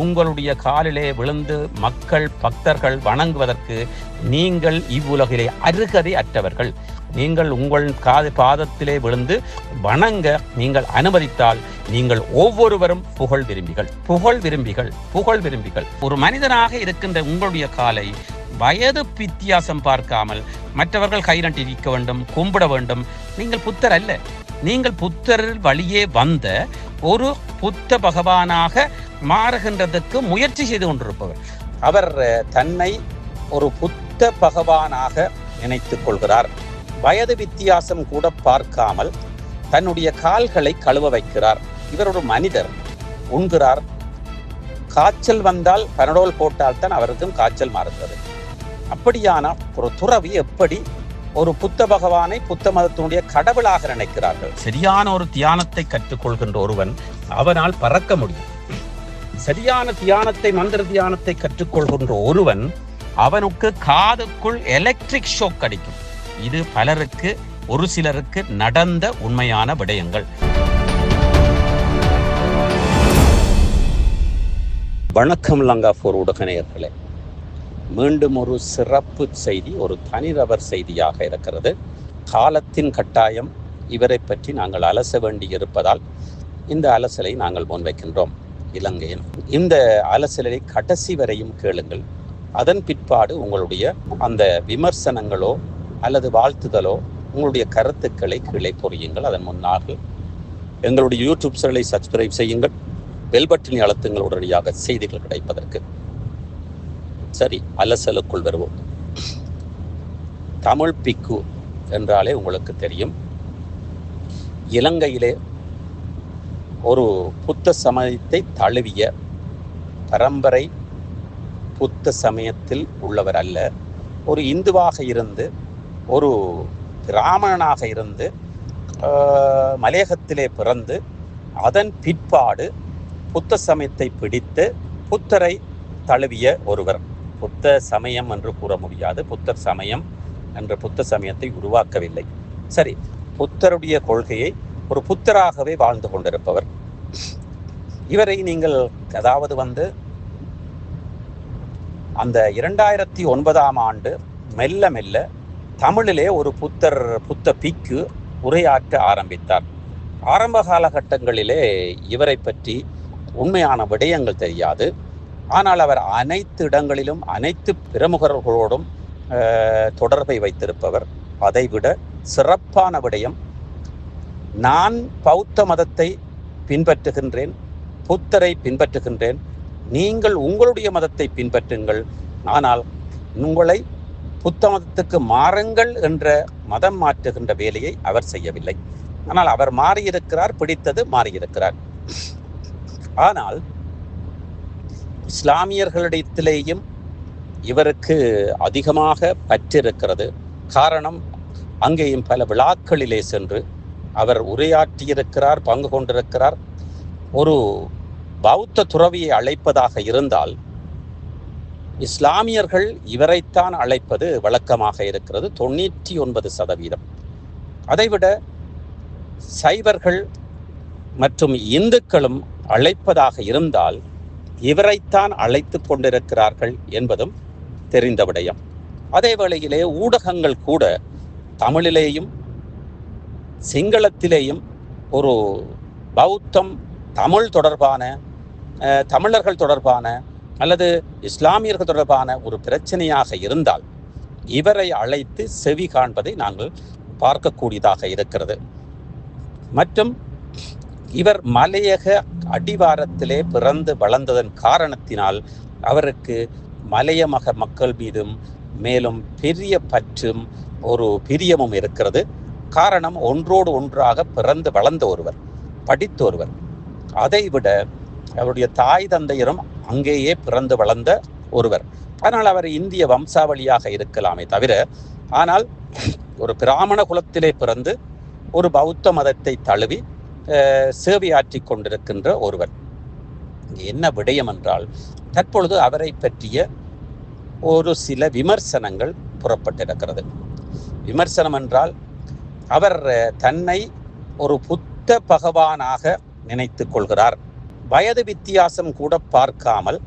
உங்களுடைய காலிலே விழுந்து மக்கள் பக்தர்கள் வணங்குவதற்கு நீங்கள் இவ்வுலகிலே அருகதை அற்றவர்கள். நீங்கள் உங்கள் பாதத்திலே விழுந்து வணங்க நீங்கள் அனுமதித்தால் நீங்கள் ஒவ்வொருவரும் புகழ் விரும்பிகள். ஒரு மனிதனாக இருக்கின்ற உங்களுடைய காலை வயது வித்தியாசம் பார்க்காமல் மற்றவர்கள் கை நட்டிருக்க வேண்டும், கும்பிட வேண்டும். நீங்கள் புத்தர் அல்ல. நீங்கள் புத்தர் வழியே வந்த ஒரு புத்த பகவானாக மாறுகின்றதுக்கு முயற்சி செய்து கொண்டிருப்பவர். அவர் தன்னை ஒரு புத்த பகவானாக நினைத்துக் கொள்கிறார். வயது வித்தியாசம் கூட பார்க்காமல் தன்னுடைய கால்களை கழுவ வைக்கிறார். இவர் ஒரு மனிதர், உண்கிறார். காய்ச்சல் வந்தால் பனடோல் போட்டால் தான் அவருக்கும் காய்ச்சல் மாறுகிறது. அப்படியான ஒரு துறவி எப்படி ஒரு புத்த பகவானை புத்த மதத்தினுடைய கடவுளாக நினைக்கிறார்கள்? சரியான ஒரு தியானத்தை கற்றுக்கொள்கின்ற ஒருவன் அவனால் பறக்க முடியும். சரியான தியானத்தை, மந்திர தியானத்தை கற்றுக்கொள்கின்ற ஒருவன் அவனுக்கு காதுக்குள் எலக்ட்ரிக் ஷாக் அடிக்கும். இது பலருக்கு, ஒரு சிலருக்கு நடந்த உண்மையான விடயங்கள். வணக்கம் லங்காபூர் ஊடக நேயர்களே, மீண்டும் ஒரு சிறப்பு செய்தி, ஒரு தனிநபர் செய்தியாக இருக்கிறது. காலத்தின் கட்டாயம் இவரை பற்றி நாங்கள் அலச வேண்டி இருப்பதால் இந்த அலசலை நாங்கள் முன்வைக்கின்றோம். இலங்கையின் இந்த அலசலை கடைசி வரையும் கேளுங்கள். அதன் பிற்பாடு உங்களுடைய அந்த விமர்சனங்களோ அல்லது வாழ்த்துதலோ, உங்களுடைய கருத்துக்களை கீழே பொறியுங்கள். அதன் முன்னாக எங்களுடைய யூடியூப் சேனலை சப்ஸ்கிரைப் செய்யுங்கள். பெல் பட்டனை அழுத்துங்கள் உடனடியாக செய்திகள் கிடைப்பதற்கு. சரி, அலசலுக்குள் வருவோம். தமிழ் பிக்கு என்றாலே உங்களுக்கு தெரியும். இலங்கையிலே ஒரு புத்த சமயத்தை தழுவிய பரம்பரை புத்த சமயத்தில் உள்ளவர் அல்ல. ஒரு இந்துவாக இருந்து, ஒரு பிராமணனாக இருந்து, மலையகத்திலே பிறந்து அதன் பிற்பாடு புத்த சமயத்தை பிடித்து புத்தரை தழுவிய ஒருவர். புத்த சமயம் என்று கூற முடியாது. புத்தர் சமயம் என்ற புத்த சமயத்தை உருவாக்கவில்லை. சரி, புத்தருடைய கொள்கையை ஒரு புத்தராகவே வாழ்ந்து கொண்டிருப்பவர். இவரை நீங்கள் அதாவது அந்த 2009ஆம் ஆண்டு மெல்ல மெல்ல தமிழிலே ஒரு புத்த பிக்கு உரையாற்ற ஆரம்பித்தார். ஆரம்ப காலகட்டங்களிலே இவரை பற்றி உண்மையான விடயங்கள் தெரியாது. ஆனால் அவர் அனைத்து இடங்களிலும் அனைத்து பிரமுகர்களோடும் தொடர்பை வைத்திருப்பவர். அதைவிட சிறப்பான விடயம், நான் பௌத்த மதத்தை பின்பற்றுகின்றேன், புத்தரை பின்பற்றுகின்றேன், நீங்கள் உங்களுடைய மதத்தை பின்பற்றுங்கள், ஆனால் உங்களை புத்த மதத்துக்கு மாறுங்கள் என்ற மதம் மாற்றுகின்ற வேலையை அவர் செய்யவில்லை. ஆனால் அவர் மாறியிருக்கிறார், பிடித்தது மாறியிருக்கிறார். ஆனால் இஸ்லாமியர்களிடத்திலேயும் இவருக்கு அதிகமாக பற்றிருக்கிறது. காரணம், அங்கேயும் பல விழாக்களிலே சென்று அவர் உரையாற்றியிருக்கிறார், பங்கு கொண்டிருக்கிறார். ஒரு பௌத்த துறவியை அழைப்பதாக இருந்தால் இஸ்லாமியர்கள் இவரைத்தான் அழைப்பது வழக்கமாக இருக்கிறது, 99%. அதைவிட சைவர்கள் மற்றும் இந்துக்களும் அழைப்பதாக இருந்தால் இவரைத்தான் அழைத்து கொண்டிருக்கிறார்கள் என்பதும் தெரிந்த விடயம். அதே வேளையிலே ஊடகங்கள் கூட தமிழிலேயும் சிங்களத்திலேயும் ஒரு பௌத்தம், தமிழ் தொடர்பான, தமிழர்கள் தொடர்பான அல்லது இஸ்லாமியர்கள் தொடர்பான ஒரு பிரச்சனையாக இருந்தால் இவரை அழைத்து செவி காண்பதை நாங்கள் பார்க்கக்கூடியதாக இருக்கிறது. மற்றும் இவர் மலையக அடிவாரத்திலே பிறந்து வளர்ந்ததன் காரணத்தினால் அவருக்கு மலைய மக்கள் மீதும் மேலும் பெரிய பற்றும் ஒரு பிரியமும் இருக்கிறது. காரணம், ஒன்றோடு ஒன்றாக பிறந்து வளர்ந்த ஒருவர், படித்த ஒருவர். அதைவிட அவருடைய தாய் தந்தையரும் அங்கேயே பிறந்து வளர்ந்த ஒருவர். ஆனால் அவர் இந்திய வம்சாவளியாக இருக்கலாமே தவிர, ஆனால் ஒரு பிராமண குலத்திலே பிறந்து ஒரு பௌத்த மதத்தை தழுவி சேவையாற்றி கொண்டிருக்கின்ற ஒருவர். என்ன விடயம் என்றால், தற்பொழுது அவரை பற்றிய ஒரு சில விமர்சனங்கள் புறப்பட்டிருக்கிறது. விமர்சனம் என்றால், அவர் தன்னை ஒரு புத்த பகவானாக நினைத்து கொள்கிறார். வயது வித்தியாசம் கூட பார்க்காமல்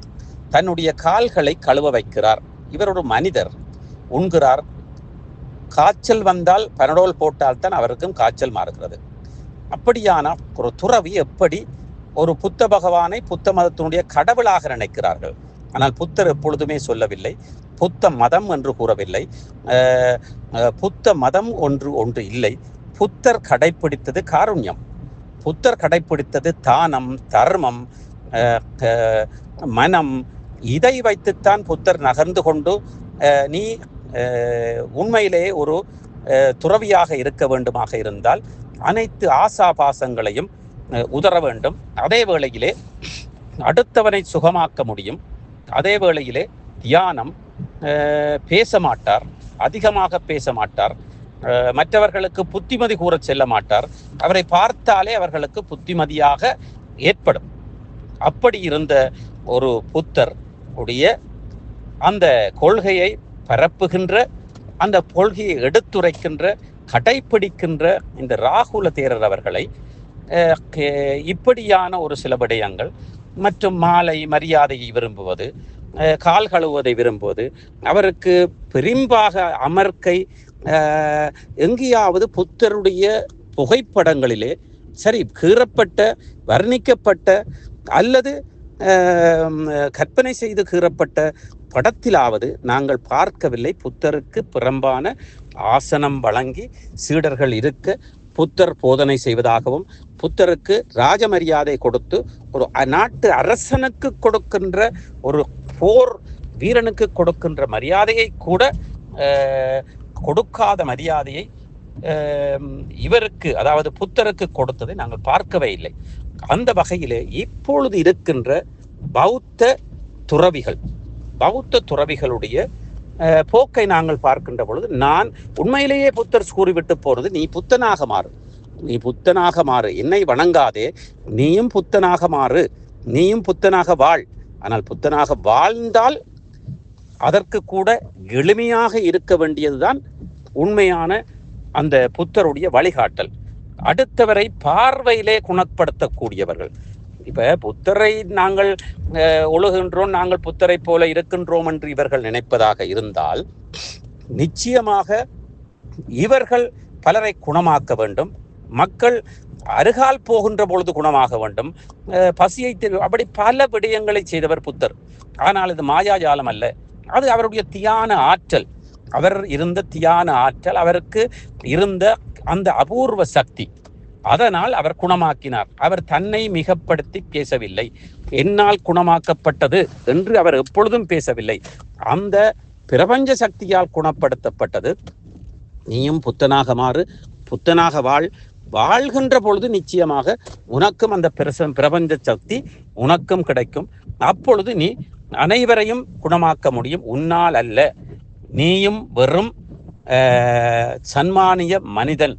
தன்னுடைய கால்களை கழுவ வைக்கிறார். இவர் ஒரு மனிதர், உண்கிறார். காய்ச்சல் வந்தால் பனடோல் போட்டால் தான் அவருக்கும் காய்ச்சல் மாறுகிறது. அப்படியான ஒரு துறவி எப்படி ஒரு புத்த பகவானை புத்த மதத்தினுடைய கடவுளாக நினைக்கிறார்கள்? ஆனால் புத்தர் எப்பொழுதுமே சொல்லவில்லை, புத்த மதம் என்று கூறவில்லை. புத்த மதம் ஒன்று இல்லை. புத்தர் கடைப்பிடித்தது காருண்யம், புத்தர் கடைப்பிடித்தது தானம், தர்மம், மனம். இதை வைத்துத்தான் புத்தர் நகர்ந்து கொண்டு நீ உண்மையிலே ஒரு துறவியாக இருக்க வேண்டுமாக இருந்தால் அனைத்து ஆசாபாசங்களையும் உதற வேண்டும். அதே வேளையிலே அடுத்தவனை சுகமாக்க முடியும். அதே வேளையிலே தியானம், பேச மாட்டார், அதிகமாக பேச மாட்டார், மற்றவர்களுக்கு புத்திமதி கூற செல்ல மாட்டார். அவரை பார்த்தாலே அவர்களுக்கு புத்திமதியாக ஏற்படும். அப்படி இருந்த ஒரு புத்தர் உடைய அந்த கொள்கையை பரப்புகின்ற, அந்த கொள்கையை எடுத்துரைக்கின்ற, கடைப்பிடிக்கின்ற இந்த ராகுல தேரர் அவர்களை இப்படியான ஒரு சில விடயங்கள் மற்றும் மாலை மரியாதையை விரும்புவது, கால் கழுவுவதை விரும்புவது, அவருக்கு பெரும்பாக அமர்க்கை எங்கேயாவது புத்தருடைய புகைப்படங்களிலே சரி கீறப்பட்ட, வர்ணிக்கப்பட்ட அல்லது கற்பனை செய்து கீறப்பட்ட படத்திலாவது நாங்கள் பார்க்கவில்லை. புத்தருக்கு புறம்பான ஆசனம் வழங்கி சீடர்கள் இருக்க புத்தர் போதனை செய்வதாகவும், புத்தருக்கு ராஜமரியாதை கொடுத்து ஒரு நாட்டு அரசனுக்கு கொடுக்கின்ற, ஒரு போர் வீரனுக்கு கொடுக்கின்ற மரியாதையை கூட கொடுக்காத மரியாதையை இவருக்கு, அதாவது புத்தருக்கு கொடுத்ததை நாங்கள் பார்க்கவே இல்லை. அந்த வகையிலே இப்பொழுது இருக்கின்ற பௌத்த துறவிகளுடைய போக்கை நாங்கள் பார்க்கின்ற பொழுது, நான் உண்மையிலேயே புத்தர் கூறிவிட்டு போறது, நீ புத்தனாக மாறு, நீ புத்தனாக மாறு, என்னை வணங்காதே, நீயும் புத்தனாக மாறு, நீயும் புத்தனாக வாழ். ஆனால் புத்தனாக வாழ்ந்தால் அதற்கு கூட எளிமையாக இருக்க வேண்டியதுதான் உண்மையான அந்த புத்தருடைய வழிகாட்டல். அடுத்தவரை பார்வையிலே குணப்படுத்தக்கூடியவர்கள். இப்ப புத்தரை நாங்கள் ஒழுகின்றோம், நாங்கள் புத்தரை போல இருக்கின்றோம் என்று இவர்கள் நினைப்பதாக இருந்தால் நிச்சயமாக இவர்கள் பலரை குணமாக்க வேண்டும். மக்கள் அருகால் போகின்ற பொழுது குணமாக வேண்டும். பசியை அப்படி பல விடயங்களை செய்தவர் புத்தர். ஆனால் இது மாயாஜாலம் அல்ல, அது அவருடைய தியான ஆற்றல். அவர் இருந்த தியான ஆற்றல், அவருக்கு இருந்த அந்த அபூர்வ சக்தி. அதனால் அவர் குணமாக்கினார். அவர் தன்னை மிகப்படுத்தி பேசவில்லை. என்னால் குணமாக்கப்பட்டது என்று அவர் எப்பொழுதும் பேசவில்லை. அந்த பிரபஞ்ச சக்தியால் குணப்படுத்தப்பட்டது. நீயும் புத்தனாக மாறு, புத்தனாக வாழ்கின்ற பொழுது நிச்சயமாக உனக்கும் அந்த பிரபஞ்ச சக்தி உனக்கும் கிடைக்கும். அப்பொழுது நீ அனைவரையும் குணமாக்க முடியும். உன்னால் அல்ல, நீயும் வெறும் சன்மானிய மனிதன்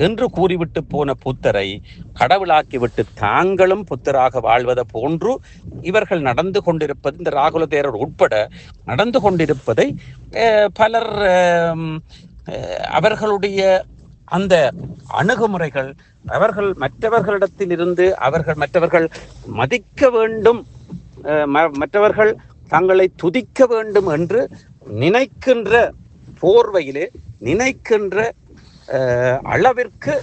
என்று கூறிவிட்டு போன புத்தரை கடவுளாக்கிவிட்டு தாங்களும் புத்தராக வாழ்வதை போன்று இவர்கள் நடந்து கொண்டிருப்பது, இந்த ராகுல தேரர் உட்பட நடந்து கொண்டிருப்பதை பலர் அவர்களுடைய அந்த அணுகுமுறைகள், அவர்கள் மற்றவர்களிடத்தில் இருந்து மற்றவர்கள் மதிக்க வேண்டும், மற்றவர்கள் தங்களை துதிக்க வேண்டும் என்று நினைக்கின்ற போர்வையிலே, நினைக்கின்ற அளவிற்கு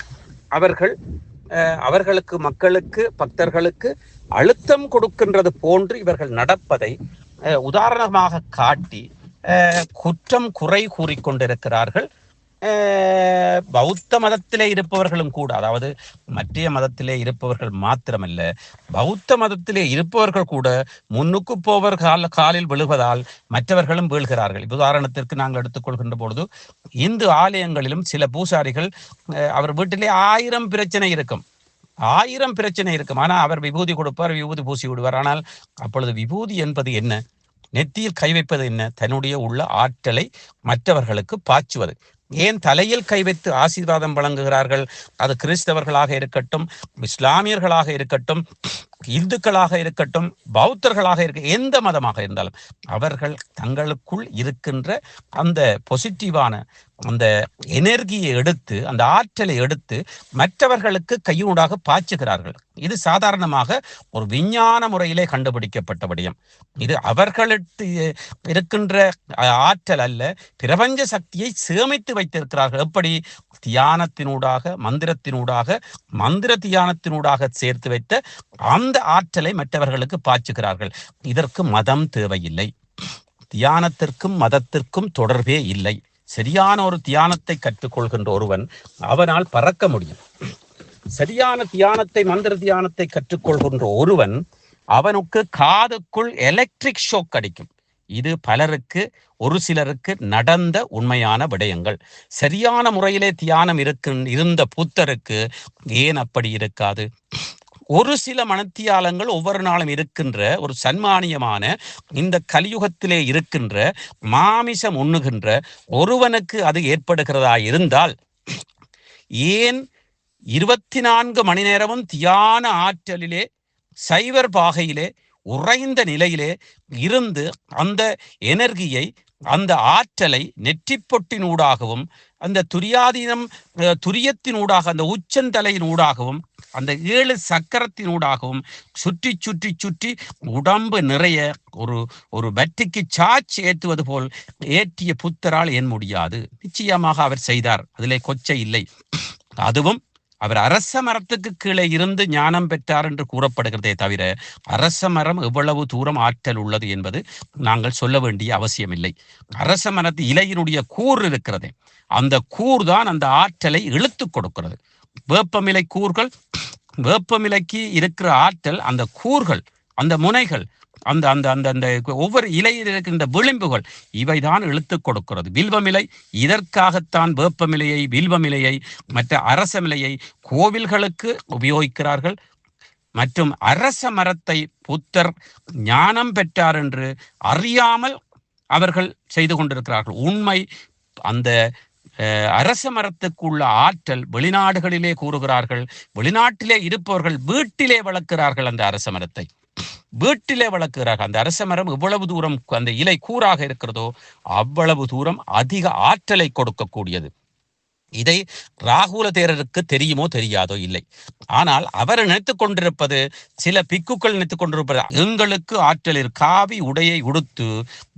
அவர்களுக்கு மக்களுக்கு பக்தர்களுக்கு அழுத்தம் கொடுக்கின்றது போன்று இவர்கள் நடப்பதை உதாரணமாக காட்டி குற்றம் குறை கூறிக்கொண்டிருக்கிறார்கள். பௌத்த மதத்திலே இருப்பவர்களும் கூட, அதாவது மற்ற மதத்திலே இருப்பவர்கள் மாத்திரமல்ல, பௌத்த மதத்திலே இருப்பவர்கள் கூட முன்னுக்கு போவர் காலில் விழுவதால் மற்றவர்களும் வீழ்கிறார்கள். உதாரணத்திற்கு நாங்கள் எடுத்துக்கொள்கின்ற பொழுது இந்து ஆலயங்களிலும் சில பூசாரிகள் அவர் வீட்டிலே 1000 பிரச்சனை இருக்கும், 1000 பிரச்சனை இருக்கும். ஆனால் அவர் விபூதி கொடுப்பார், விபூதி பூசி விடுவார். ஆனால் அப்பொழுது விபூதி என்பது என்ன? நெத்தியில் கை வைப்பது என்ன? தன்னுடைய உள்ள ஆற்றலை மற்றவர்களுக்கு பாய்ச்சுவது. ஏன் தலையில் கை வைத்து ஆசீர்வாதம் வழங்குகிறார்கள்? அது கிறிஸ்தவர்களாக இருக்கட்டும், இஸ்லாமியர்களாக இருக்கட்டும், இந்துக்களாக இருக்கட்டும், பௌத்தர்களாக இருக்க, எந்த மதமாக இருந்தாலும் அவர்கள் தங்களுக்குள் இருக்கின்ற அந்த பொசிட்டிவான அந்த எனர்ஜியை எடுத்து, அந்த ஆற்றலை எடுத்து மற்றவர்களுக்கு கையூடாக பாய்ச்சுகிறார்கள். இது சாதாரணமாக ஒரு விஞ்ஞான முறையிலே கண்டுபிடிக்கப்பட்ட விடயம். இது அவர்களுக்கு இருக்கின்ற ஆற்றல் அல்ல, பிரபஞ்ச சக்தியை சேமித்து வைத்திருக்கிறார்கள். எப்படி? தியானத்தினூடாக, மந்திர தியானத்தினூடாக சேர்த்து வைத்த அந்த ஆற்றலை மற்றவர்களுக்கு பாய்ச்சுகிறார்கள். இதற்கு மதம் தேவையில்லை. தியானத்திற்கும் மதத்திற்கும் தொடர்பே இல்லை. சரியான ஒரு தியானத்தை கற்றுக்கொள்கின்ற ஒருவன் அவனால் பறக்க முடியும். சரியான தியானத்தை, மந்திர தியானத்தை கற்றுக்கொள்கின்ற ஒருவன் அவனுக்கு காதுக்குள் எலக்ட்ரிக் ஷோக் அடிக்கும். இது பலருக்கு, ஒரு சிலருக்கு நடந்த உண்மையான விடயங்கள். சரியான முறையிலே தியானம் இருந்த புத்தருக்கு ஏன் அப்படி இருக்காது? ஒரு சில மனத்தியாலங்கள் ஒவ்வொரு நாளும் இருக்கின்ற ஒரு சன்மானியமான இந்த கலியுகத்திலே இருக்கின்ற மாமிசம் உண்ணுகின்ற ஒருவனுக்கு அது ஏற்படுகிறதா இருந்தால், ஏன் 24 மணி நேரமும் தியான ஆற்றலிலே, சைவர் பாகையிலே, உறைந்த நிலையிலே இருந்து அந்த எனர்ஜியை, அந்த ஆற்றலை நெற்றிப்பொட்டினூடாகவும், அந்த துரியத்தினூடாக, அந்த உச்சந்தலையினூடாகவும், அந்த 7 சக்கரத்தினூடாகவும் சுற்றி சுற்றி சுற்றி உடம்பு நிறைய ஒரு பட்டிக்கு சார்ஜ் ஏற்றுவது போல் ஏற்றிய புத்தரால் ஏன் முடியாது? நிச்சயமாக அவர் செய்தார், அதிலே கொச்சை இல்லை. அதுவும் அவர் அரச மரத்துக்கு கீழே இருந்து ஞானம் பெற்றார் என்று கூறப்படுகிறதே தவிர, அரச மரம் எவ்வளவு தூரம் ஆற்றல் உள்ளது என்பது நாங்கள் சொல்ல வேண்டிய அவசியமில்லை. அரச மரத்து இலையினுடைய கூர் இருக்கிறதே, அந்த கூர் தான் அந்த ஆற்றலை இழுத்து கொடுக்கிறது. வேப்பமிலை கூர்கள், வேப்பமிலைக்கு இருக்கிற ஆற்றல் அந்த கூர்கள், அந்த முனைகள், அந்த அந்த அந்த அந்த ஒவ்வொரு இலையில் இருக்கின்ற விளிம்புகள், இவைதான் இழுத்து கொடுக்கிறது. வில்வமிலை, இதற்காகத்தான் வேப்பமிலையை, வில்வமிலையை, மற்ற அரசமிலையை கோவில்களுக்கு உபயோகிக்கிறார்கள். மற்றும் அரச மரத்தை புத்தர் ஞானம் பெற்றார் என்று அறியாமல் அவர்கள் செய்து கொண்டிருக்கிறார்கள். உண்மை, அந்த அரச மரத்துக்குள்ள ஆற்றல் வெளிநாடுகளிலே கூறுகிறார்கள். வெளிநாட்டிலே இருப்பவர்கள் வீட்டிலே வளர்க்கிறார்கள். அந்த அரச மரத்தை வீட்டிலே வளர்க்கிறார்கள். அந்த அரச மரம் எவ்வளவு தூரம் அந்த இலை கூறாக இருக்கிறதோ அவ்வளவு தூரம் அதிக ஆற்றலை கொடுக்கக்கூடியது. இதை ராகுல தேரருக்கு தெரியுமோ தெரியாதோ இல்லை. ஆனால் அவர் நினைத்துக் கொண்டிருப்பது, சில பிக்குக்கள் நினைத்துக் கொண்டிருப்பது, எங்களுக்கு ஆற்றல் காவி உடையை உடுத்து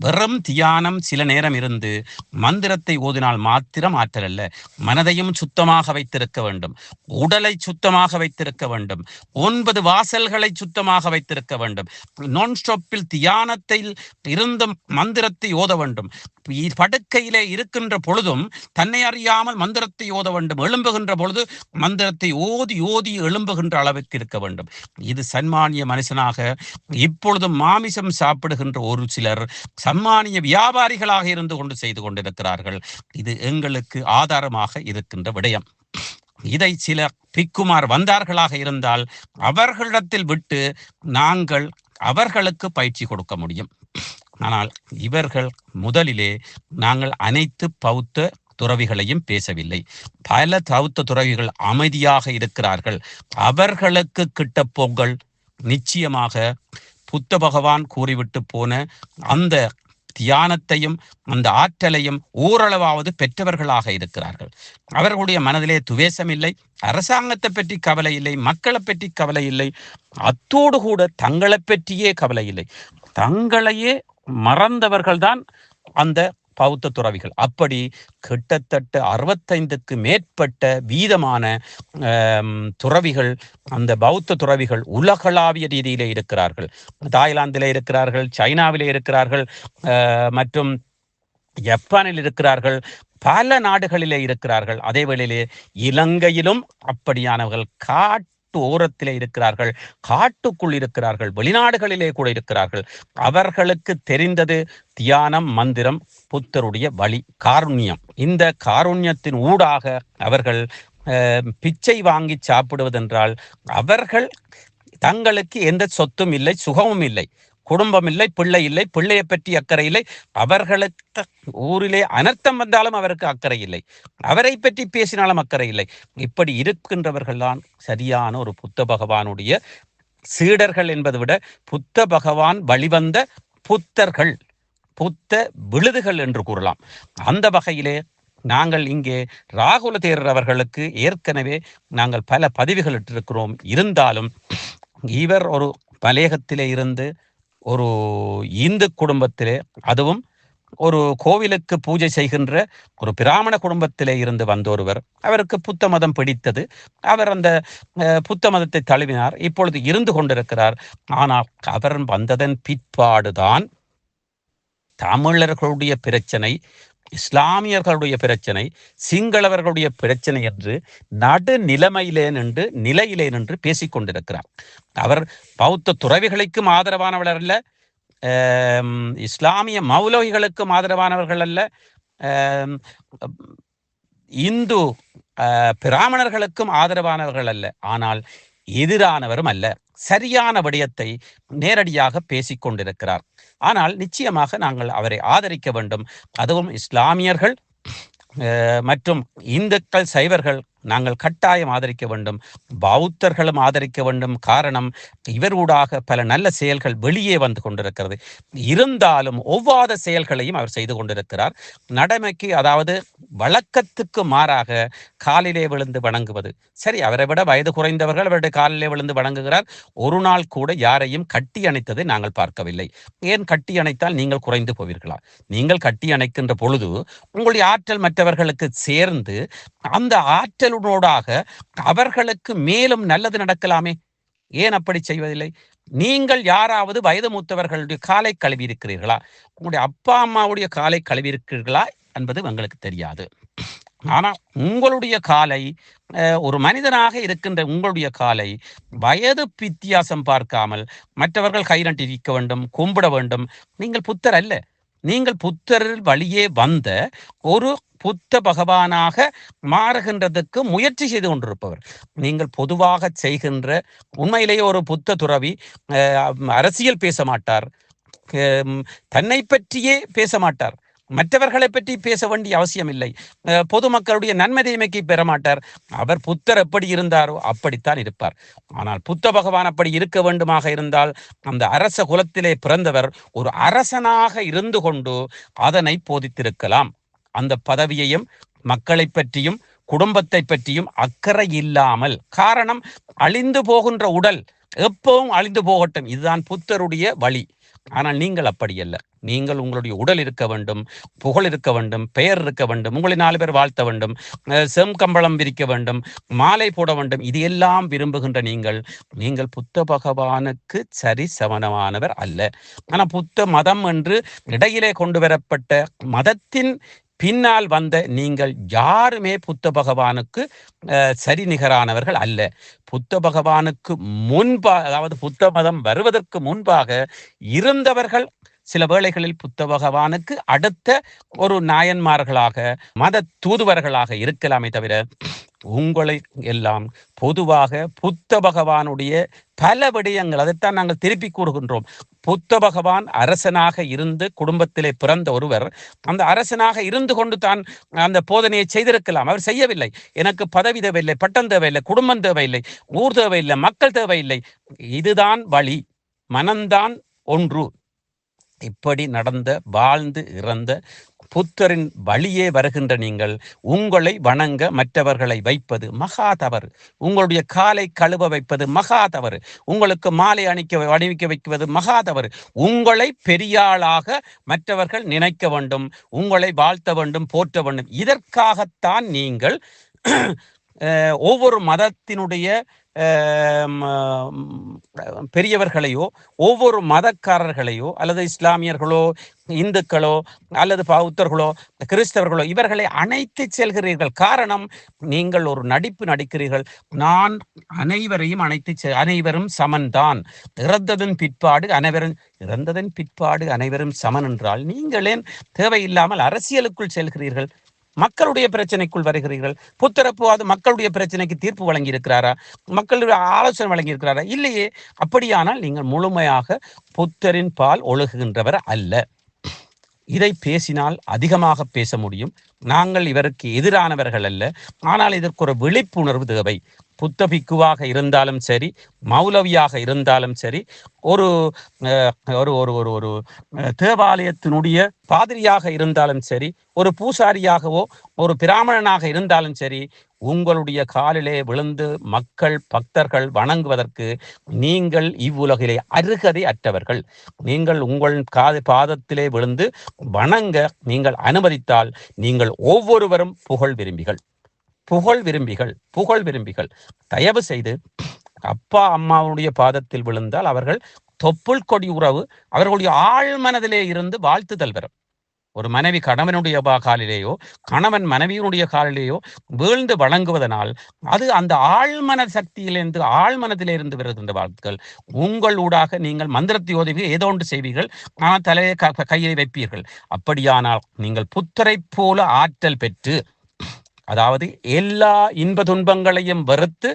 வெறும் தியானம் சில நேரம் இருந்து மந்திரத்தை ஓதினால் மாத்திரம் ஆற்றல் அல்ல, மனதையும் சுத்தமாக வைத்திருக்க வேண்டும், உடலை சுத்தமாக வைத்திருக்க வேண்டும், 9 வாசல்களை சுத்தமாக வைத்திருக்க வேண்டும், நான் ஸ்டாப்பில் தியானத்தில் இருந்தும் மந்திரத்தை ஓத வேண்டும், படுக்கையிலே இருக்கின்ற பொழுதும் தன்னை அறியாமல் மந்திரத்தை ஓத வேண்டும், எழும்புகின்ற பொழுது மந்திரத்தை ஓதி ஓதி எழும்புகின்ற அளவிற்கு இருக்க வேண்டும். இது சன்மானிய மனுஷனாக இப்பொழுதும் மாமிசம் சாப்பிடுகின்ற ஒரு சிலர் சன்மானிய வியாபாரிகளாக இருந்து கொண்டு செய்து கொண்டிருக்கிறார்கள். இது எங்களுக்கு ஆதாரமாக இருக்கின்ற விடயம். இதை சில பிக்குமார் வந்தார்களாக இருந்தால் அவர்களிடத்தில் விட்டு நாங்கள் அவர்களுக்கு பயிற்சி கொடுக்க முடியும். ஆனால் இவர்கள் முதலிலே, நாங்கள் அனைத்து பௌத்த துறவிகளையும் பேசவில்லை. பல பௌத்த துறவிகள் அமைதியாக இருக்கிறார்கள். அவர்களுக்கு கிட்ட பொங்கல் நிச்சயமாக புத்த பகவான் கூறிவிட்டு போன அந்த தியானத்தையும் அந்த ஆற்றலையும் ஓரளவாவது பெற்றவர்களாக இருக்கிறார்கள். அவர்களுடைய மனதிலே துவேஷம் இல்லை, அரசாங்கத்தை பற்றி கவலை இல்லை, மக்களை பற்றி கவலை இல்லை, அத்தோடு கூட தங்களை பற்றியே கவலை இல்லை. தங்களையே மறந்தவர்கள்தான் அந்த பௌத்த துறவிகள். அப்படி கிட்டத்தட்ட 65க்கு மேற்பட்ட வீதமான துறவிகள், அந்த பௌத்த துறவிகள் உலகளாவிய ரீதியிலே இருக்கிறார்கள். தாய்லாந்திலே இருக்கிறார்கள், சைனாவிலே இருக்கிறார்கள், மற்றும் ஜப்பானில் இருக்கிறார்கள், பல நாடுகளிலே இருக்கிறார்கள். அதே வேளையிலே இலங்கையிலும் அப்படியானவர்கள் ஓரத்திலே இருக்கிறார்கள், காட்டுக்குள் இருக்கிறார்கள், வெளிநாடுகளிலே கூட இருக்கிறார்கள். அவர்களுக்கு தெரிந்தது தியானம், மந்திரம், புத்தருடைய வழி, காருண்யம். இந்த காருண்யத்தின் ஊடாக அவர்கள் பிச்சை வாங்கி சாப்பிடுவதென்றால் அவர்கள் தங்களுக்கு எந்த சொத்தும் இல்லை, சுகமும் இல்லை, குடும்பம் இல்லை, பிள்ளை இல்லை, பிள்ளையை பற்றி அக்கறை இல்லை, அவர்களுக்கு ஊரிலே அனர்த்தம் வந்தாலும் அவருக்கு அக்கறை இல்லை, அவரை பற்றி பேசினாலும் அக்கறை இல்லை. இப்படி இருக்கின்றவர்கள் தான் சரியான ஒரு புத்த பகவானுடைய சீடர்கள் என்பதை விட புத்த பகவான் வழிவந்த புத்தர்கள், புத்த விழுதுகள் என்று கூறலாம். அந்த வகையிலே நாங்கள் இங்கே ராகுல தேரர் அவர்களுக்கு ஏற்கனவே நாங்கள் பல பதிவுகள் இட்டிருக்கிறோம். இருந்தாலும் இவர் ஒரு மலையகத்திலே இருந்து ஒரு இந்து குடும்பத்திலே, அதுவும் ஒரு கோவிலுக்கு பூஜை செய்கின்ற ஒரு பிராமண குடும்பத்திலே இருந்து வந்த ஒருவர். அவருக்கு புத்த மதம் பிடித்தது. அவர் அந்த புத்த மதத்தை தழுவினார். இப்பொழுது இருந்து கொண்டிருக்கிறார். ஆனால் அவர் வந்ததன் பிற்பாடுதான் தமிழர்களுடைய பிரச்சனை, இஸ்லாமியர்களுடைய பிரச்சனை, சிங்களவர்களுடைய பிரச்சனை என்று நிலையிலே நின்று பேசிக் கொண்டிருக்கிறார். அவர் பௌத்த துறவிகளுக்கும் ஆதரவானவர் அல்ல, இஸ்லாமிய மௌலவிகளுக்கும் ஆதரவானவர்கள் அல்ல, இந்து பிராமணர்களுக்கும் ஆதரவானவர்கள் அல்ல, ஆனால் எதிரானவரும் அல்ல. சரியான விடயத்தை நேரடியாக பேசிக் கொண்டிருக்கிறார். ஆனால் நிச்சயமாக நாங்கள் அவரை ஆதரிக்க வேண்டும். அதுவும் இஸ்லாமியர்கள் மற்றும் இந்துக்கள், சைவர்கள் நாங்கள் கட்டாயம் ஆதரிக்க வேண்டும். பௌத்தர்களும் ஆதரிக்க வேண்டும். காரணம், இவரூடாக பல நல்ல செயல்கள் வெளியே வந்து கொண்டிருக்கிறது. இருந்தாலும் ஒவ்வாத செயல்களையும் அவர் செய்து கொண்டிருக்கிறார். நடைமைக்கு, அதாவது வழக்கத்துக்கு மாறாக காலிலே விழுந்து வணங்குவது. சரி, அவரை விட வயது குறைந்தவர்கள் அவருடைய காலிலே விழுந்து வணங்குகிறார். ஒரு நாள் கூட யாரையும் கட்டி அணைத்ததை நாங்கள் பார்க்கவில்லை. ஏன் கட்டி அணைத்தால் நீங்கள் குறைந்து போவீர்களா? நீங்கள் கட்டி அணைக்கின்ற பொழுது உங்களுடைய ஆற்றல் மற்றவர்களுக்கு சேர்ந்து அந்த ஆற்றலுடனாக அவர்களுக்கு மேலும் நல்லது நடக்கலாமே. ஏன் அப்படி செய்வதில்லை? நீங்கள் யாராவது வயது மூத்தவர்களுடைய காலை கழுவி இருக்கிறீர்களா? உங்களுடைய அப்பா அம்மாவுடைய காலை கழுவி இருக்கிறீர்களா என்பது எங்களுக்கு தெரியாது. ஆனால் உங்களுடைய காலை, ஒரு மனிதனாக இருக்கின்ற உங்களுடைய காலை வயது வித்தியாசம் பார்க்காமல் மற்றவர்கள் கை நட்டிருக்க வேண்டும், கும்பிட வேண்டும். நீங்கள் புத்தர் அல்ல. நீங்கள் புத்தரில் வழியே வந்த ஒரு புத்த பகவானாக மாறுகின்றதுக்கு முயற்சி செய்து கொண்டிருப்பவர். நீங்கள் பொதுவாக செய்கின்ற, உண்மையிலேயே ஒரு புத்த துறவி அரசியல் பேச மாட்டார், தன்னை பற்றியே பேச மாட்டார், மற்றவர்களை பற்றி பேச வேண்டிய அவசியம் இல்லை, பொதுமக்களுடைய நன்மை தீமைக்கு பெற மாட்டார். அவர் புத்தர் எப்படி இருந்தாரோ அப்படித்தான் இருப்பார். ஆனால் புத்த பகவான் அப்படி இருக்க வேண்டுமாக இருந்தால் அந்த அரச குலத்திலே பிறந்தவர் ஒரு அரசனாக இருந்து கொண்டு அதனை போதித்திருக்கலாம். அந்த பதவியையும் மக்களை பற்றியும் குடும்பத்தை பற்றியும் அக்கறை இல்லாமல், காரணம் அழிந்து போகின்ற உடல் எப்பவும் அழிந்து போகட்டும், இதுதான் புத்தருடைய வழி. ஆனால் நீங்கள் அப்படி அல்ல. நீங்கள் உங்களுடைய உடல் இருக்க வேண்டும், புகழ் இருக்க வேண்டும், பெயர் இருக்க வேண்டும், உங்களை 4 பேர் வாழ்த்த வேண்டும், செம்கம்பளம் விரிக்க வேண்டும், மாலை போட வேண்டும். இது எல்லாம் விரும்புகின்ற நீங்கள் புத்த பகவானுக்கு சரி சமனமானவர் அல்ல. ஆனால் புத்த மதம் என்று இடையிலே கொண்டு வரப்பட்ட மதத்தின் பின்னால் வந்த நீங்கள் யாருமே புத்த பகவானுக்கு சரி நிகரானவர்கள் அல்ல. புத்த பகவானுக்கு முன்பாக, அதாவது புத்த மதம் வருவதற்கு முன்பாக இருந்தவர்கள் சில வேளைகளில் புத்த பகவானுக்கு அடுத்த ஒரு நாயன்மார்களாக, மத தூதுவர்களாக இருக்கலாமே தவிர உங்களை எல்லாம் பொதுவாக புத்த பகவானுடைய பல விடயங்கள், அதைத்தான் நாங்கள் திருப்பி கூறுகின்றோம். புத்த பகவான் அரசனாக இருந்து குடும்பத்திலே பிறந்த ஒருவர் அந்த அரசனாக இருந்து கொண்டு தான் அந்த போதனையை செய்திருக்கலாம். அவர் செய்யவில்லை. எனக்கு பதவி தேவையில்லை, பட்டம் தேவையில்லை, குடும்பம் தேவையில்லை, ஊர் தேவையில்லை, மக்கள் தேவையில்லை, இதுதான் வழி, மனம்தான் ஒன்று. இப்படி நடந்த, வாழ்ந்து இறந்த புத்தரின் வழியே வருகின்ற நீங்கள் உங்களை வணங்க மற்றவர்களை வைப்பது மகா தவறு. உங்களுடைய காலை கழுவ வைப்பது மகா தவறு. உங்களுக்கு மாலை அணிவிக்க வைக்குவது மகா தவறு. உங்களை பெரியாளாக மற்றவர்கள் நினைக்க வேண்டும், உங்களை வாழ்த்த வேண்டும், போற்ற வேண்டும். இதற்காகத்தான் நீங்கள் ஒவ்வொரு மதத்தினுடைய பெரியவர்களையோ, ஒவ்வொரு மதக்காரர்களையோ, அல்லது இஸ்லாமியர்களோ, இந்துக்களோ, அல்லது பௌத்தர்களோ, கிறிஸ்தவர்களோ, இவர்களை அணைத்து செல்கிறீர்கள். காரணம், நீங்கள் ஒரு நடிப்பு நடிக்கிறீர்கள். நான் அனைவரையும் அனைவரும் சமன்தான், இறந்ததன் பிற்பாடு அனைவரும் சமன் என்றால் நீங்களேன் தேவையில்லாமல் அரசியலுக்குள் செல்கிறீர்கள்? மக்களுடைய பிரச்சனைக்குள் வருகிறீர்கள். புத்தரப்புவாது மக்களுடைய பிரச்சனைக்கு தீர்ப்பு வழங்கி இருக்கிறாரா? மக்களுடைய ஆலோசனை வழங்கி இருக்கிறாரா? இல்லையே. அப்படியானால் நீங்கள் முழுமையாக புத்தரின் பால் ஒழுகுகின்றவர் அல்ல. இதை பேசினால் அதிகமாக பேச முடியும். நாங்கள் இவருக்கு எதிரானவர்கள் அல்ல. ஆனால் இதற்கு ஒரு விழிப்புணர்வு தேவை. புத்த பிக்குவாக இருந்தாலும் சரி, மௌலவியாக இருந்தாலும் சரி, ஒரு ஒரு ஒரு ஒரு ஒரு தேவாலயத்தினுடைய பாதிரியாக இருந்தாலும் சரி, ஒரு பூசாரியாகவோ ஒரு பிராமணனாக இருந்தாலும் சரி, உங்களுடைய காலிலே விழுந்து மக்கள் பக்தர்கள் வணங்குவதற்கு நீங்கள் இவ்வுலகிலே அருகதை அற்றவர்கள். நீங்கள் உங்கள் பாதத்திலே விழுந்து வணங்க நீங்கள் அனுமதித்தால் நீங்கள் ஒவ்வொருவரும் புகழ் விரும்பிகள், புகழ் விரும்பிகள், புகழ் விரும்பிகள். தயவு செய்து அப்பா அம்மாவுடைய பாதத்தில் விழுந்தால் அவர்கள் தொப்புள் கொடி உறவு, அவர்களுடைய ஆழ்மனதிலே இருந்து வாழ்த்துதல் பெறும். ஒரு மனைவி கணவனுடைய காலிலேயோ கணவன் மனைவியினுடைய காலிலேயோ வீழ்ந்து வணங்குவதனால் அது அந்த ஆழ்மன சக்தியிலிருந்து ஆழ்மனத்திலிருந்து வருகின்ற வாழ்த்துக்கள். உங்களூடாக நீங்கள் மந்திரத்தை ஓதுவீர்கள், ஏதோ ஒன்று செய்வீர்கள், தலையை கையை வைப்பீர்கள். அப்படியானால் நீங்கள் புத்தரை போல ஆற்றல் பெற்று, அதாவது எல்லா இன்ப துன்பங்களையும் வெறுத்து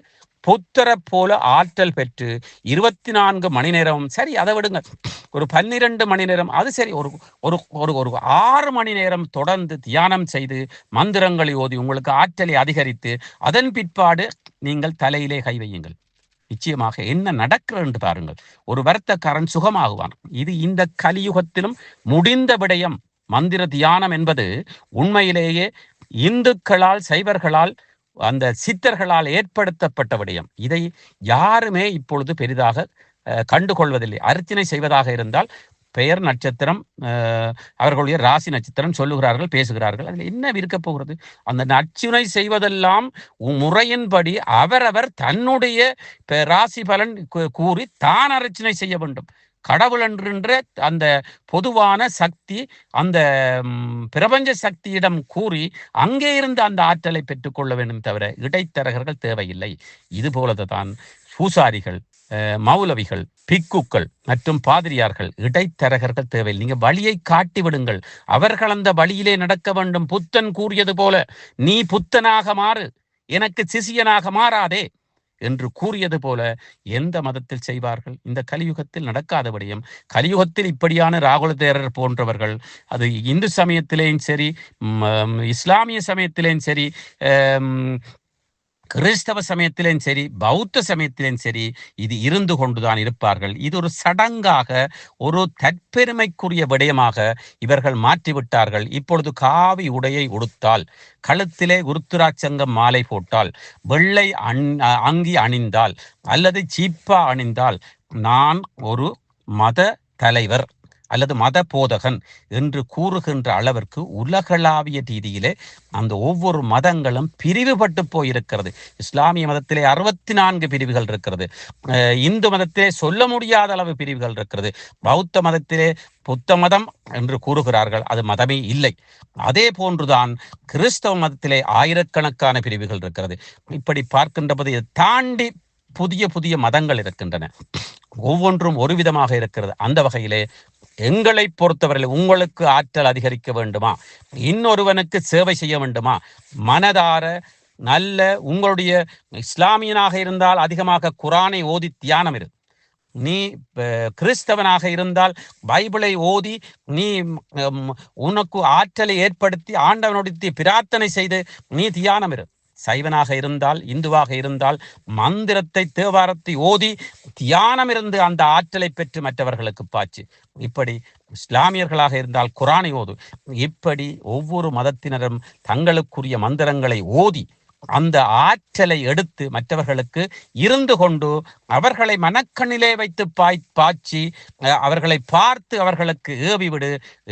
புத்தரை போல ஆற்றல் பெற்று 24 மணி நேரம், சரி அதை விடுங்க, ஒரு 12 மணி நேரம், அது சரி, ஒரு ஒரு ஒரு ஒரு 6 மணி நேரம் தொடர்ந்து தியானம் செய்து மந்திரங்களை ஓதி உங்களுக்கு ஆற்றலை அதிகரித்து அதன் பிற்பாடு நீங்கள் தலையிலே கை வையுங்கள். நிச்சயமாக என்ன நடக்கிறது என்று பாருங்கள். ஒரு வருத்தக்காரன் சுகமாகுவான். இது இந்த கலியுகத்திலும் முடிந்த விடயம். மந்திர தியானம் என்பது உண்மையிலேயே இந்துக்களால், சைவர்களால், அந்த சித்தர்களால் ஏற்படுத்தப்பட்ட விடயம். இதை யாருமே இப்பொழுது பெரிதாக கண்டுகொள்வதில்லை. அர்ச்சனை செய்வதாக இருந்தால் பெயர் நட்சத்திரம், அவர்களுடைய ராசி நட்சத்திரம் சொல்லுகிறார்கள், பேசுகிறார்கள். அதில் என்ன இருக்க போகிறது? அந்த அர்ச்சனை செய்வதெல்லாம் முறையின்படி அவரவர் தன்னுடைய ராசி பலன் கூறி தான் அர்ச்சனை செய்ய வேண்டும். கடவுள் என்கின்ற அந்த பொதுவான சக்தி, அந்த பிரபஞ்ச சக்தியிடம் கூறி அங்கே இருந்து அந்த ஆற்றலை பெற்றுக்கொள்ள வேண்டும், தவிர இடைத்தரகர்கள் தேவையில்லை. இது போலதான் பூசாரிகள், மௌலவிகள், பிக்குக்கள் மற்றும் பாதிரியார்கள், இடைத்தரகர்கள் தேவையில்லை. நீங்க வழியை காட்டி விடுங்கள், அவர்கள் அந்த வழியிலே நடக்க வேண்டும். புத்தன் கூறியது போல நீ புத்தனாக மாறு, எனக்கு சிசியனாக மாறாதே என்று கூறியது போல எந்த மதத்தில் செய்வார்கள்? இந்த கலியுகத்தில் நடக்காத விடயம். கலியுகத்தில் இப்படியான ராகுல தேரர் போன்றவர்கள், அது இந்து சமயத்திலேயும் சரி, இஸ்லாமிய சமயத்திலேயும் சரி, கிறிஸ்தவ சமயத்திலும் சரி, பௌத்த சமயத்திலும் சரி, இது இருந்து கொண்டுதான் இருப்பார்கள். இது ஒரு சடங்காக, ஒரு தற்பெருமைக்குரிய விடயமாக இவர்கள் மாற்றிவிட்டார்கள். இப்பொழுது காவி உடையை உடுத்தால், கழுத்திலே உருத்துராட்சங்கம் மாலை போட்டால், வெள்ளை அங்கி அணிந்தால் அல்லது சீப்பா அணிந்தால் நான் ஒரு மத தலைவர் அல்லது மத போதகன் என்று கூறுகின்ற அளவிற்கு உலகளாவிய ரீதியிலே அந்த ஒவ்வொரு மதங்களும் பிரிவுபட்டு போயிருக்கிறது. இஸ்லாமிய மதத்திலே 64 பிரிவுகள் இருக்கிறது. இந்து மதத்திலே சொல்ல முடியாத அளவு பிரிவுகள் இருக்கிறது. பௌத்த மதத்திலே புத்த மதம் என்று கூறுகிறார்கள், அது மதமே இல்லை. அதே போன்றுதான் கிறிஸ்தவ மதத்திலே ஆயிரக்கணக்கான பிரிவுகள் இருக்கிறது. இப்படி பார்க்கின்ற போது தாண்டி புதிய புதிய மதங்கள் இருக்கின்றன. ஒவ்வொன்றும் ஒரு விதமாக இருக்கிறது. அந்த வகையிலே எங்களை பொறுத்தவரையில் உங்களுக்கு ஆற்றல் அதிகரிக்க வேண்டுமா, இன்னொருவனுக்கு சேவை செய்ய வேண்டுமா, மனதார நல்ல உங்களுடைய இஸ்லாமியனாக இருந்தால் அதிகமாக குரானை ஓதி தியானம் இரு. நீ கிறிஸ்தவனாக இருந்தால் பைபிளை ஓதி நீ உனக்கு ஆற்றலை ஏற்படுத்தி ஆண்டவனுடைய பிரார்த்தனை செய்து நீ தியானம் இரு. சைவனாக இருந்தால், இந்துவாக இருந்தால் மந்திரத்தை, தேவாரத்தை ஓதி தியானம் இருந்து அந்த ஆற்றலை பெற்று மற்றவர்களுக்கு பாய்ச்சி. இப்படி இஸ்லாமியர்களாக இருந்தால் குரானை ஓது. இப்படி ஒவ்வொரு மதத்தினரும் தங்களுக்குரிய மந்திரங்களை ஓதி அந்த ஆற்றலை எடுத்து மற்றவர்களுக்கு இருந்து கொண்டு அவர்களை மனக்கண்ணிலே வைத்து பாய்ச்சி அவர்களை பார்த்து அவர்களுக்கு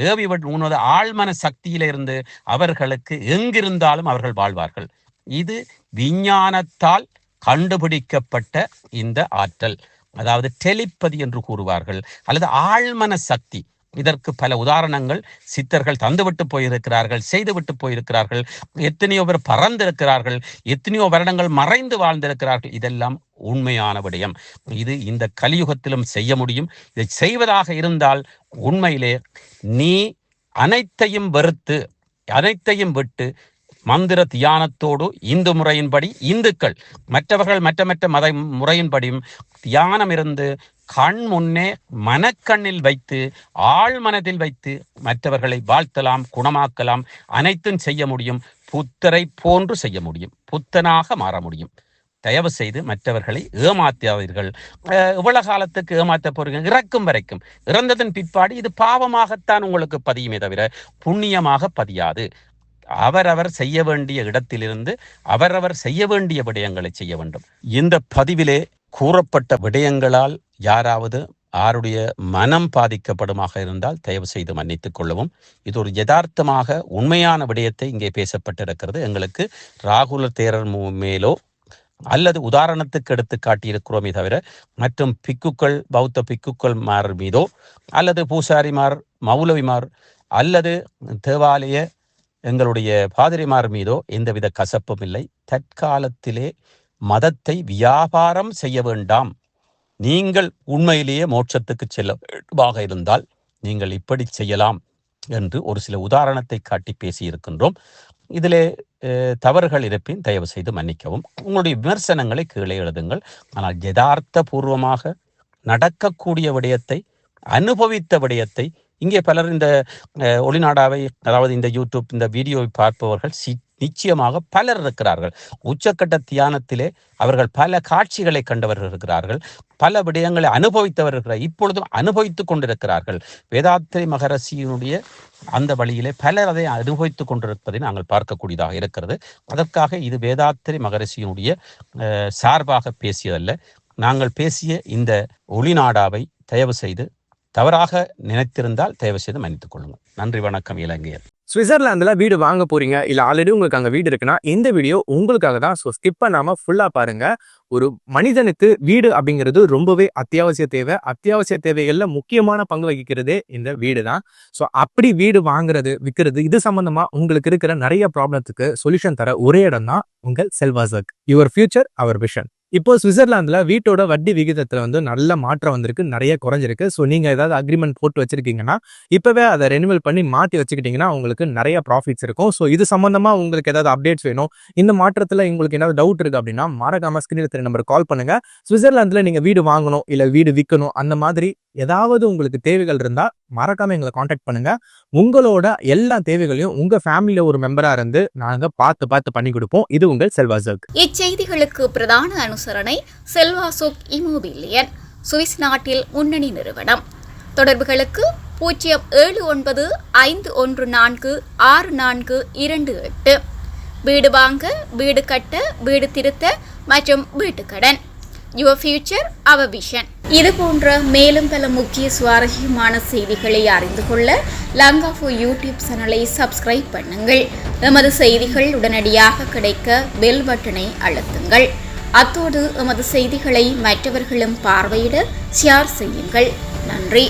ஏவிவிடு உனது ஆழ்மன சக்தியிலிருந்து அவர்களுக்கு எங்கிருந்தாலும் அவர்கள் வாழ்வார்கள். இது விஞ்ஞானத்தால் கண்டுபிடிக்கப்பட்ட இந்த ஆற்றல், அதாவது டெலிபதி என்று கூறுவார்கள், அல்லது ஆழ்மன சக்தி. இதற்கு பல உதாரணங்கள் சித்தர்கள் தந்துவிட்டு போயிருக்கிறார்கள், செய்துவிட்டு போயிருக்கிறார்கள். எத்தனையோ பேர் பறந்திருக்கிறார்கள், எத்தனையோ வருடங்கள் மறைந்து வாழ்ந்திருக்கிறார்கள். இதெல்லாம் உண்மையான விடயம். இது இந்த கலியுகத்திலும் செய்ய முடியும். இதை செய்வதாக இருந்தால் உண்மையிலே நீ அனைத்தையும் வெறுத்து அனைத்தையும் விட்டு மந்திர தியானத்தோடு இந்து முறையின்படி இந்துக்கள் மற்றவர்கள் மற்ற மத முறையின்படியும் தியானம் இருந்து கண் முன்னே மனக்கண்ணில் வைத்து ஆழ்மனதில் வைத்து மற்றவர்களை வாழ்த்தலாம், குணமாக்கலாம், அனைத்தும் செய்ய முடியும். புத்தரை போன்று செய்ய முடியும், புத்தனாக மாற முடியும். தயவு செய்து மற்றவர்களை ஏமாத்தாதீர்கள். இவ்வளவு காலத்துக்கு ஏமாற்ற போறீங்க, இறக்கும் வரைக்கும். இறந்ததன் பிற்பாடு இது பாவமாகத்தான் உங்களுக்கு பதியுமே தவிர புண்ணியமாக பதியாது. அவரவர் செய்ய வேண்டிய இடத்திலிருந்து அவரவர் செய்ய வேண்டிய விடயங்களை செய்ய வேண்டும். இந்த பதிவிலே கூறப்பட்ட விடயங்களால் யாராவது யாருடைய மனம் பாதிக்கப்படுமாக இருந்தால் தயவு செய்து மன்னித்துக் கொள்ளவும். இது ஒரு யதார்த்தமாக உண்மையான விடயத்தை இங்கே பேசப்பட்டிருக்கிறது. எங்களுக்கு ராகுல தேரர் மேலோ அல்லது உதாரணத்துக்கு எடுத்து காட்டியிருக்கிறோமே தவிர மற்றும் பிக்குக்கள் பௌத்த பிக்குக்கள் மீதோ அல்லது பூசாரிமார் மௌலவிமார் அல்லது தேவாலய எங்களுடைய பாதிரிமார் மீதோ எந்தவித கசப்பும் இல்லை. தற்காலத்திலே மதத்தை வியாபாரம் செய்ய வேண்டாம். நீங்கள் உண்மையிலேயே மோட்சத்துக்கு செல்லவாக இருந்தால் நீங்கள் இப்படி செய்யலாம் என்று ஒரு சில உதாரணத்தை காட்டி பேசியிருக்கின்றோம். இதிலே தவறுகள் இருப்பின் தயவு செய்து மன்னிக்கவும். உங்களுடைய விமர்சனங்களை கீழே எழுதுங்கள். ஆனால் யதார்த்த பூர்வமாக நடக்கக்கூடிய விடயத்தை, அனுபவித்த விடயத்தை, இங்கே பலர் இந்த ஒளிநாடாவை, அதாவது இந்த யூடியூப் இந்த வீடியோவை பார்ப்பவர்கள் நிச்சயமாக பலர் இருக்கிறார்கள். உச்சக்கட்ட தியானத்திலே அவர்கள் பல காட்சிகளை கண்டவர்கள் இருக்கிறார்கள், பல விடயங்களை அனுபவித்தவர்கள், இப்பொழுதும் அனுபவித்துக் கொண்டிருக்கிறார்கள். வேதாத்திரி மகரிஷியினுடைய அந்த வழியிலே பலர் அதை அனுபவித்துக் கொண்டிருப்பதை நாங்கள் பார்க்கக்கூடியதாக இருக்கிறது. அதற்காக இது வேதாத்திரி மகரிஷியினுடைய சார்பாக பேசியதல்ல. நாங்கள் பேசிய இந்த ஒளிநாடாவை தயவு செய்து தவறாக நினைத்திருந்தால் தயவு செய்து மன்னித்துக் கொள்ளுங்கள். நன்றி, வணக்கம் இலங்கையர். சுவிட்சர்லாந்துல வீடு வாங்க போறீங்க, இல்ல ஆல்ரெடி உங்களுக்கு அங்க வீடு இருக்குன்னா இந்த வீடியோ உங்களுக்காக தான். ஸோ ஸ்கிப் பண்ணாம ஃபுல்லா பாருங்க. ஒரு மனிதனுக்கு வீடு அப்படிங்கிறது ரொம்பவே அத்தியாவசிய தேவை. அத்தியாவசிய தேவைகள்ல முக்கியமான பங்கு வகிக்கிறதே இந்த வீடு தான். ஸோ அப்படி வீடு வாங்குறது விற்கிறது இது சம்பந்தமா உங்களுக்கு இருக்கிற நிறைய ப்ராப்ளத்துக்கு சொல்யூஷன் தர ஒரே இடம் தான் உங்கள் செல்வாசக். Your future our vision. இப்போ சுவிட்சர்லாந்துல வீட்டோட வட்டி விகிதத்துல நல்ல மாற்றம் வந்திருக்கு, நிறைய குறைஞ்சிருக்கு. ஸோ நீங்க ஏதாவது அக்ரிமெண்ட் போட்டு வச்சிருக்கீங்கன்னா இப்பவே அதை ரெனிவல் பண்ணி மாற்றி வச்சுக்கிட்டீங்கன்னா உங்களுக்கு நிறைய ப்ராஃபிட்ஸ் இருக்கும். ஸோ இது சம்பந்தமா உங்களுக்கு ஏதாவது அப்டேட்ஸ் வேணும், இந்த மாற்றத்துல உங்களுக்கு ஏதாவது டவுட் இருக்கு அப்படின்னா மறக்காம ஸ்கிரீன்ல தெரிய நம்பர் கால் பண்ணுங்க. சுவிட்சர்லாந்துல நீங்க வீடு வாங்கணும் இல்ல வீடு விற்கணும், அந்த மாதிரி ஏதாவது உங்களுக்கு தேவைகள் இருந்தா மறக்காம எங்களை காண்டாக்ட் பண்ணுங்க. உங்களோட எல்லா தேவைகளையும் உங்க ஃபேமிலியில ஒரு மெம்பரா இருந்து நாங்க பார்த்து பண்ணி கொடுப்போம். இது உங்கள் செல்வாசக். இச்செய்திகளுக்கு பிரதான அனுசரணை செல்வாசோக் இமோபிலியன், சுவிஸ் நாட்டில் முன்னணி நிறுவனம். தொடர்புகளுக்கு 0795146428. வீடு வாங்க, வீடு கட்ட, வீடு திருத்த மற்றும் வீட்டுக்கடன். Your future our vision. இது போன்ற மேலும் பல முக்கிய சுவாரஸ்யமான செய்திகளை அறிந்து கொள்ள லங்காஃபோ யூடியூப் சேனலை சப்ஸ்கிரைப் பண்ணுங்கள். எமது செய்திகள் உடனடியாக கிடைக்க பெல் பட்டனை அழுத்துங்கள். அத்தோடு எமது செய்திகளை மற்றவர்களும் பார்வையிட ஷேர் செய்யுங்கள். நன்றி.